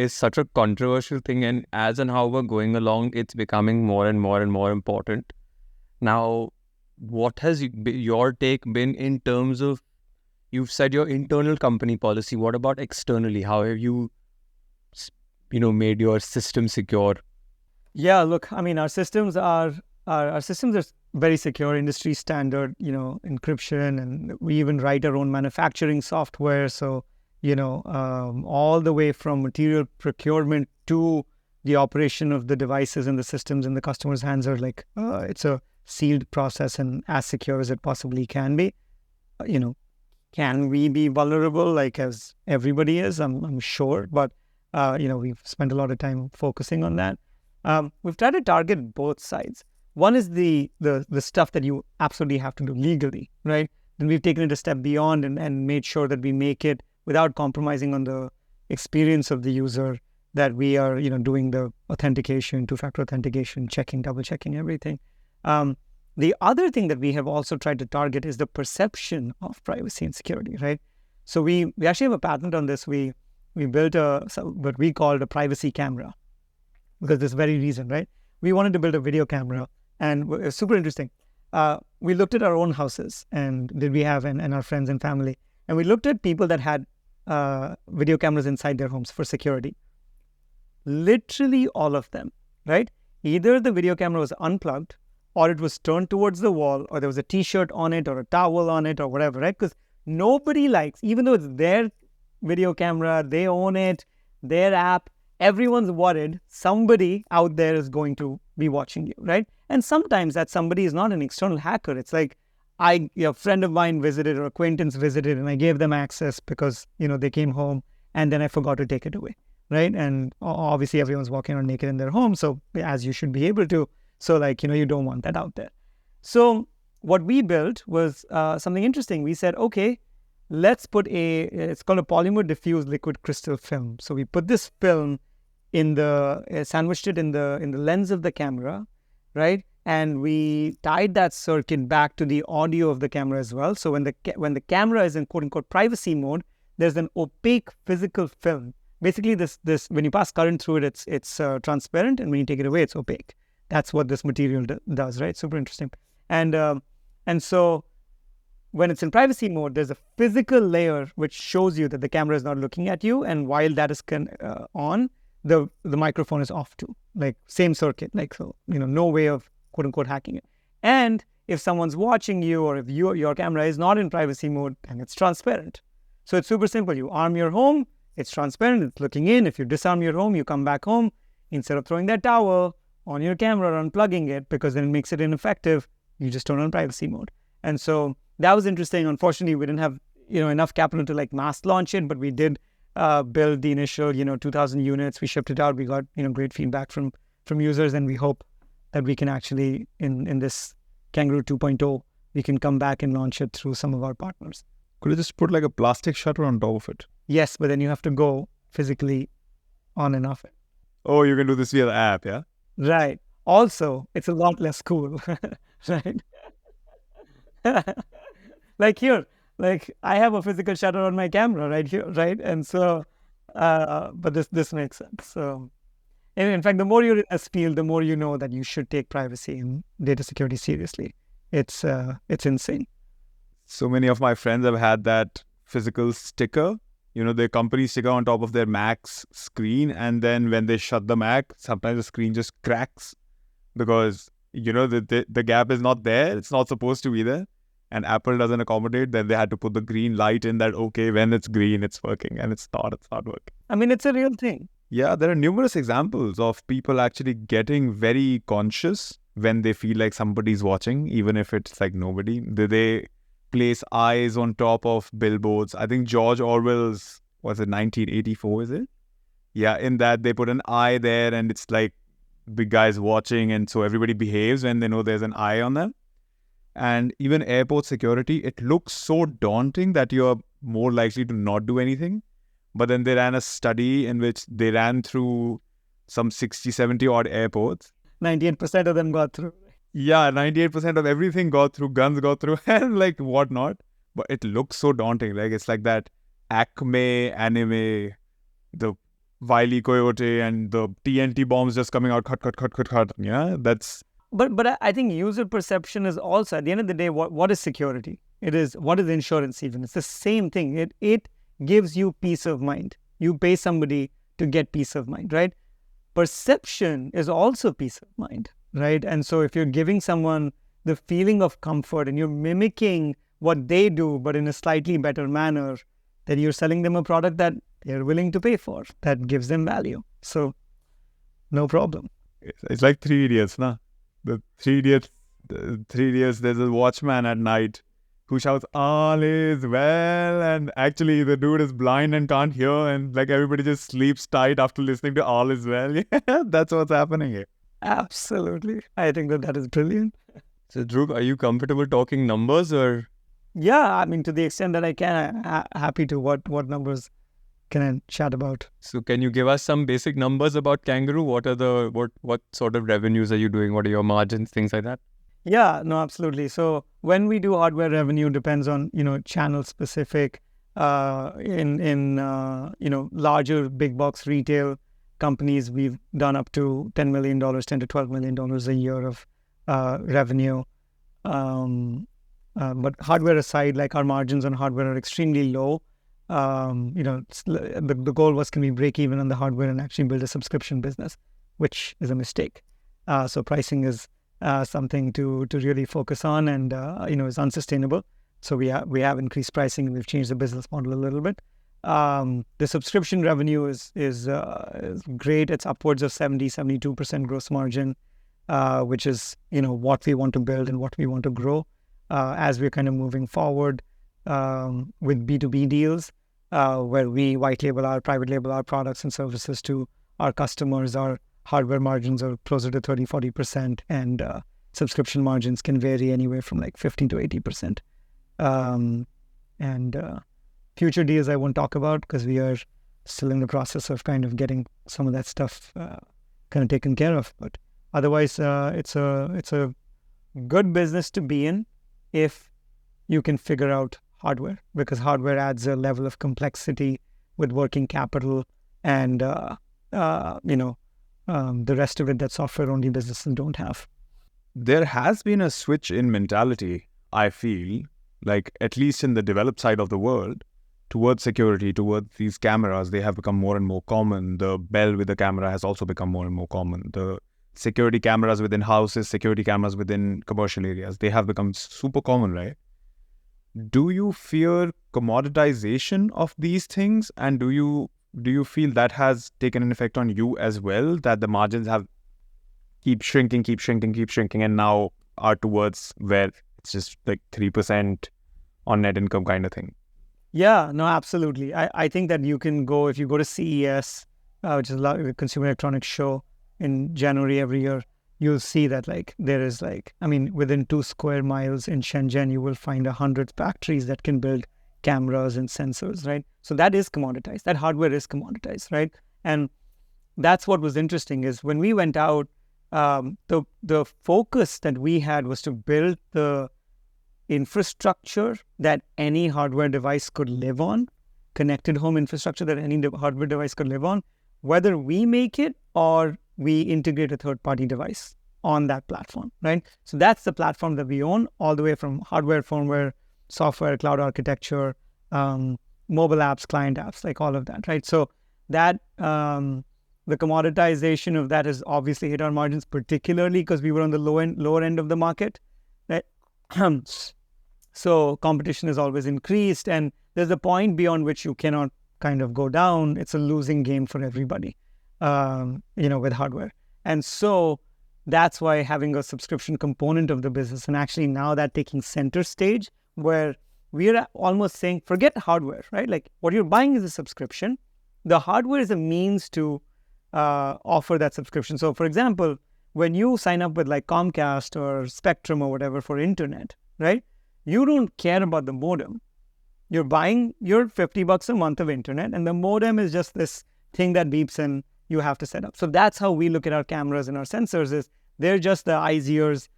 such a controversial thing, and as and how we're going along, it's becoming more and more and more important. Now, what has your take been in terms of, you've said your internal company policy, what about externally? How have you, made your system secure? Yeah, look, our systems are very secure, industry standard, encryption, and we even write our own manufacturing software. So, all the way from material procurement to the operation of the devices and the systems in the customer's hands are like, it's a sealed process and as secure as it possibly can be. Can we be vulnerable like as everybody is? I'm sure, but we've spent a lot of time focusing on that. We've tried to target both sides. One is the stuff that you absolutely have to do legally, right? Then we've taken it a step beyond and made sure that we make it without compromising on the experience of the user, that we are, doing the authentication, 2-factor authentication, double checking everything. The other thing that we have also tried to target is the perception of privacy and security, right? So we actually have a patent on this. We built what we called a privacy camera because this very reason, right? We wanted to build a video camera, and it was super interesting. We looked at our own houses and our friends and family, and we looked at people that had video cameras inside their homes for security. Literally all of them, right? Either the video camera was unplugged, or it was turned towards the wall, or there was a t-shirt on it or a towel on it or whatever, right? Because nobody likes, even though it's their video camera, they own it, their app, everyone's worried somebody out there is going to be watching you, right? And sometimes that somebody is not an external hacker. It's like a friend of mine visited or acquaintance visited and I gave them access because, they came home and then I forgot to take it away, right? And obviously everyone's walking around naked in their home, so as you should be able to. So you don't want that out there. So what we built was something interesting. We said, okay, let's put it's called a polymer diffused liquid crystal film. So we put this film sandwiched it in the lens of the camera, right? And we tied that circuit back to the audio of the camera as well. So when the camera is in quote unquote privacy mode, there's an opaque physical film. Basically, this when you pass current through it, it's transparent, and when you take it away, it's opaque. That's what this material does, right? Super interesting. And so when it's in privacy mode, there's a physical layer which shows you that the camera is not looking at you, and while that is on, the microphone is off too. Like same circuit, so no way of quote unquote hacking it. And if someone's watching you or if your camera is not in privacy mode, then it's transparent. So it's super simple. You arm your home, it's transparent, it's looking in. If you disarm your home, you come back home. Instead of throwing that towel on your camera or unplugging it, because then it makes it ineffective, you just turn on privacy mode. And so that was interesting. Unfortunately, we didn't have enough capital to like mass launch it, but we did build the initial 2,000 units. We shipped it out. We got great feedback from users, and we hope that we can actually in this Kangaroo 2.0 we can come back and launch it through some of our partners. Could you just put like a plastic shutter on top of it? Yes, but then you have to go physically on and off it. Oh, you can do this via the app, yeah? Right. Also, it's a lot less cool, right? Like here, like I have a physical shutter on my camera right here, right? And so, but this makes sense. So, and in fact, the more you're in this field, the more you know that you should take privacy and data security seriously. It's insane. So many of my friends have had that physical sticker, their company sticker on top of their Mac's screen. And then when they shut the Mac, sometimes the screen just cracks because, the gap is not there. It's not supposed to be there. And Apple doesn't accommodate. Then they had to put the green light in that, okay, when it's green, it's working. And it's not working. I mean, it's a real thing. Yeah, there are numerous examples of people actually getting very conscious when they feel like somebody's watching, even if it's like nobody. They place eyes on top of billboards. I think George Orwell's, was it 1984, is it? Yeah, in that they put an eye there and it's like big guys watching, and so everybody behaves when they know there's an eye on them. And even airport security, it looks so daunting that you're more likely to not do anything. But then they ran a study in which they ran through some 60, 70 odd airports. 98% of them got through. Yeah, 98% of everything got through, guns got through, and like whatnot. But it looks so daunting. Like it's like that Acme anime, the Wiley Coyote and the TNT bombs just coming out, cut. Yeah, that's... But I think user perception is also, at the end of the day, what is security? It is, what is insurance even? It's the same thing. It gives you peace of mind. You pay somebody to get peace of mind, right? Perception is also peace of mind, right? And so if you're giving someone the feeling of comfort and you're mimicking what they do, but in a slightly better manner, then you're selling them a product that they're willing to pay for, that gives them value. So no problem. It's like 3 Idiots, nah? The 3 Idiots, there's a watchman at night who shouts, "All is well," and actually the dude is blind and can't hear, and like everybody just sleeps tight after listening to "All is well." Yeah, that's what's happening here. Absolutely. I think that is brilliant. So Dhruv, are you comfortable talking numbers or? Yeah, I mean, to the extent that I can, I'm happy to. What numbers can I chat about? So can you give us some basic numbers about Kangaroo? What sort of revenues are you doing? What are your margins, things like that? Yeah, no, absolutely. So when we do hardware revenue, depends on channel specific. In larger big box retail companies, we've done up to $10 million, $10 to $12 million a year of revenue. But hardware aside, like our margins on hardware are extremely low. The goal was, can we break even on the hardware and actually build a subscription business, which is a mistake. So pricing is something to really focus on, and is unsustainable. So we have increased pricing and we've changed the business model a little bit. The subscription revenue is great. It's upwards of 72% gross margin, which is what we want to build and what we want to grow as we're kind of moving forward with B2B deals, where we private label our products and services to our customers. Our hardware margins are closer to 30-40%, and subscription margins can vary anywhere from like 15 to 80%. Future deals I won't talk about because we are still in the process of kind of getting some of that stuff kind of taken care of. But otherwise, it's a good business to be in if you can figure out hardware, because hardware adds a level of complexity with working capital and the rest of it that software-only businesses don't have. There has been a switch in mentality, I feel, like at least in the developed side of the world, towards security, towards these cameras. They have become more and more common. The bell with the camera has also become more and more common. The security cameras within houses, security cameras within commercial areas. They have become super common, right? Do you fear commoditization of these things? And do you feel that has taken an effect on you as well, that the margins have keep shrinking, and now are towards where it's just like 3% on net income kind of thing? Yeah, no, absolutely. I think that you can go, if you go to CES, which is a consumer electronics show in January every year, you'll see that like there is like, I mean, within 2 square miles in Shenzhen, you will find 100 factories that can build cameras and sensors, right? So that is commoditized. That hardware is commoditized, right? And that's what was interesting is when we went out, the focus that we had was to build the infrastructure that any hardware device could live on, connected home infrastructure that any hardware device could live on, whether we make it or we integrate a third-party device on that platform, right? So that's the platform that we own, all the way from hardware, firmware, software, cloud architecture, mobile apps, client apps, like all of that, right? So that the commoditization of that has obviously hit our margins, particularly because we were on the lower end of the market, right? So competition has always increased, and there's a point beyond which you cannot kind of go down. It's a losing game for everybody, with hardware. And so that's why having a subscription component of the business, and actually now that taking center stage, where we're almost saying, forget hardware, right? Like what you're buying is a subscription. The hardware is a means to offer that subscription. So for example, when you sign up with like Comcast or Spectrum or whatever for internet, right? You don't care about the modem. You're buying your $50 a month of internet, and the modem is just this thing that beeps and you have to set up. So that's how we look at our cameras and our sensors, is they're just the eyes, ears,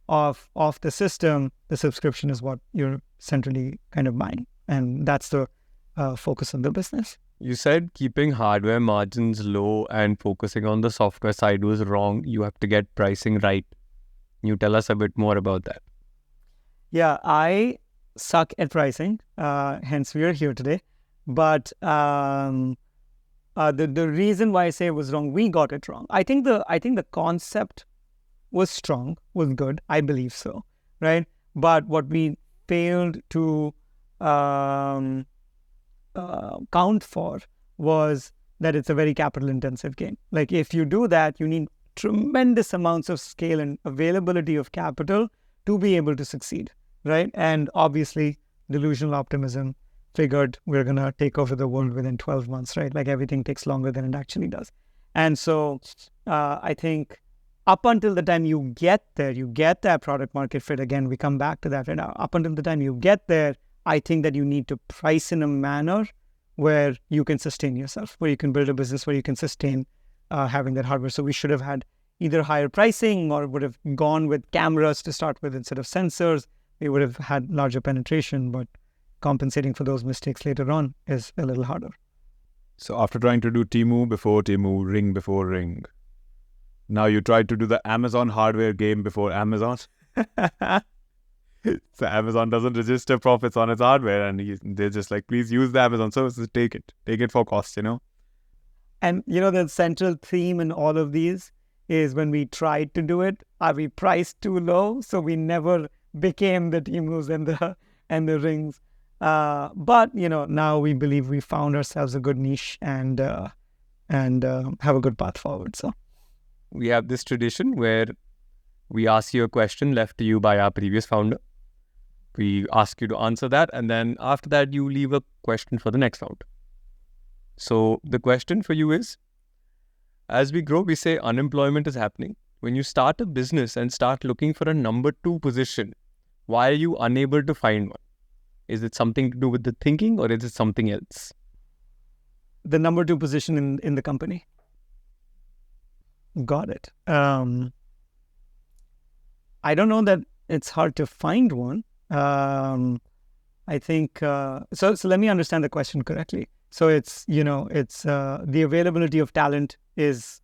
of the system. The subscription is what you're centrally kind of buying. And that's the focus of the business. You said keeping hardware margins low and focusing on the software side was wrong. You have to get pricing right. Can you tell us a bit more about that? Yeah, I suck at pricing, hence we are here today. But the reason why I say it was wrong, we got it wrong. I think the concept was strong, was good. I believe so, right? But what we failed to count for was that it's a very capital intensive game. Like if you do that, you need tremendous amounts of scale and availability of capital to be able to succeed, right? And obviously delusional optimism figured we're going to take over the world within 12 months, right? Like everything takes longer than it actually does. And so I think up until the time you get there, you get that product market fit, again, we come back to that right now. Up until the time you get there, I think that you need to price in a manner where you can sustain yourself, where you can build a business where you can sustain having that hardware. So we should have had either higher pricing or would have gone with cameras to start with instead of sensors. We would have had larger penetration, but compensating for those mistakes later on is a little harder. So after trying to do Temu before Temu, Ring before Ring, now you tried to do the Amazon hardware game before Amazon. So Amazon doesn't register profits on its hardware, and they're just like, please use the Amazon services, take it for cost, And the central theme in all of these is when we tried to do it, we priced too low, so we never became the Temus and the Rings. But now we believe we found ourselves a good niche and have a good path forward. So we have this tradition where we ask you a question left to you by our previous founder. We ask you to answer that, and then after that, you leave a question for the next founder. So the question for you is, as we grow, we say unemployment is happening. When you start a business and start looking for a number 2 position, why are you unable to find one? Is it something to do with the thinking, or is it something else? The number 2 position in the company. Got it. I don't know that it's hard to find one. I think, so let me understand the question correctly. So it's, the availability of talent has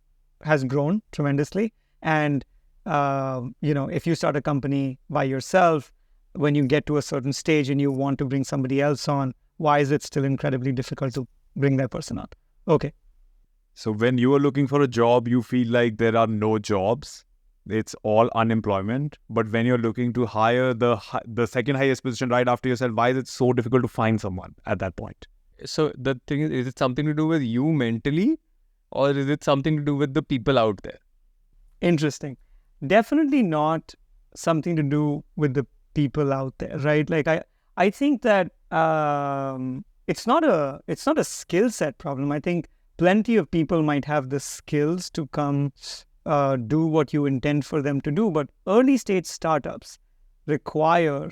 grown tremendously. And, if you start a company by yourself, when you get to a certain stage and you want to bring somebody else on, why is it still incredibly difficult to bring that person on? Okay. So when you are looking for a job, you feel like there are no jobs. It's all unemployment. But when you're looking to hire the second highest position right after yourself, why is it so difficult to find someone at that point? So the thing is it something to do with you mentally, or is it something to do with the people out there? Interesting. Definitely not something to do with the people out there, right? Like I think that it's not a skill set problem. I think plenty of people might have the skills to come do what you intend for them to do, but early stage startups require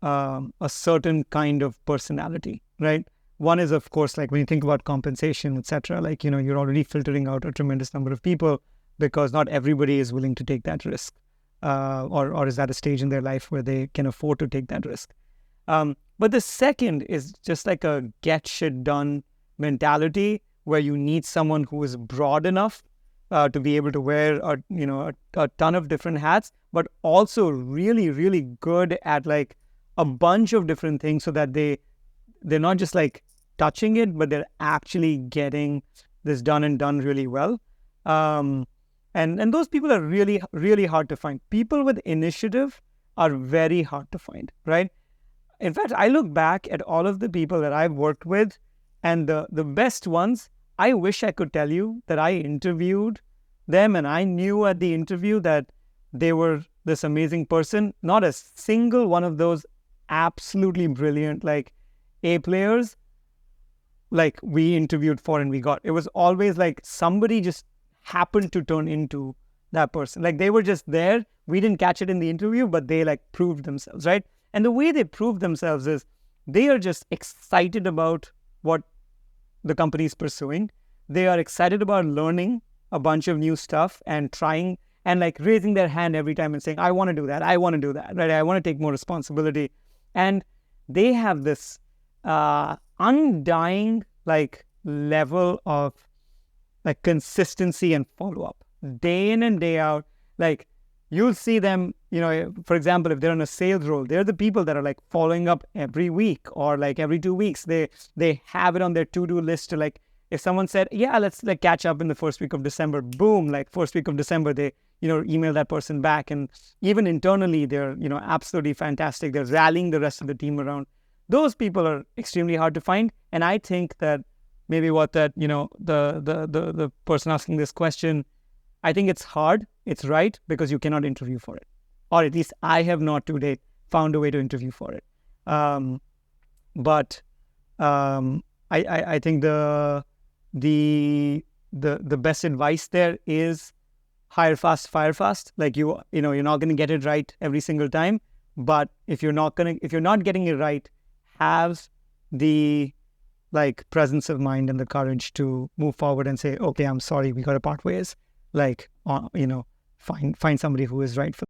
a certain kind of personality, right? One is, of course, like when you think about compensation, etc. Like, you're already filtering out a tremendous number of people because not everybody is willing to take that risk, or is at a stage in their life where they can afford to take that risk. But the second is just like a get shit done mentality, where you need someone who is broad enough to be able to wear a ton of different hats, but also really, really good at like a bunch of different things, so that they're not just like touching it, but they're actually getting this done and done really well. And those people are really, really hard to find. People with initiative are very hard to find, right? In fact, I look back at all of the people that I've worked with, and the best ones, I wish I could tell you that I interviewed them and I knew at the interview that they were this amazing person. Not a single one of those absolutely brilliant, like A players, like we interviewed for and we got. It was always like somebody just happened to turn into that person. Like they were just there. We didn't catch it in the interview, but they like proved themselves, right? And the way they prove themselves is they are just excited about what the company is pursuing. They are excited about learning a bunch of new stuff and trying and like raising their hand every time and saying, I want to do that. I want to do that, right? I want to take more responsibility. And they have this undying like level of like consistency and follow-up day in and day out. Like you'll see them, for example, if they're in a sales role, they're the people that are like following up every week or like every 2 weeks. They have it on their to-do list to like, if someone said, yeah, let's like catch up in the first week of December, boom, like first week of December, they, email that person back. And even internally, they're, absolutely fantastic. They're rallying the rest of the team around. Those people are extremely hard to find. And I think that maybe what that, the person asking this question, I think it's hard. It's right, because you cannot interview for it. Or at least I have not to date found a way to interview for it. But I think the best advice there is hire fast, fire fast. Like you're not going to get it right every single time. But if you're not getting it right, have the like presence of mind and the courage to move forward and say, okay, I'm sorry, we got to part ways. Like, find somebody who is right for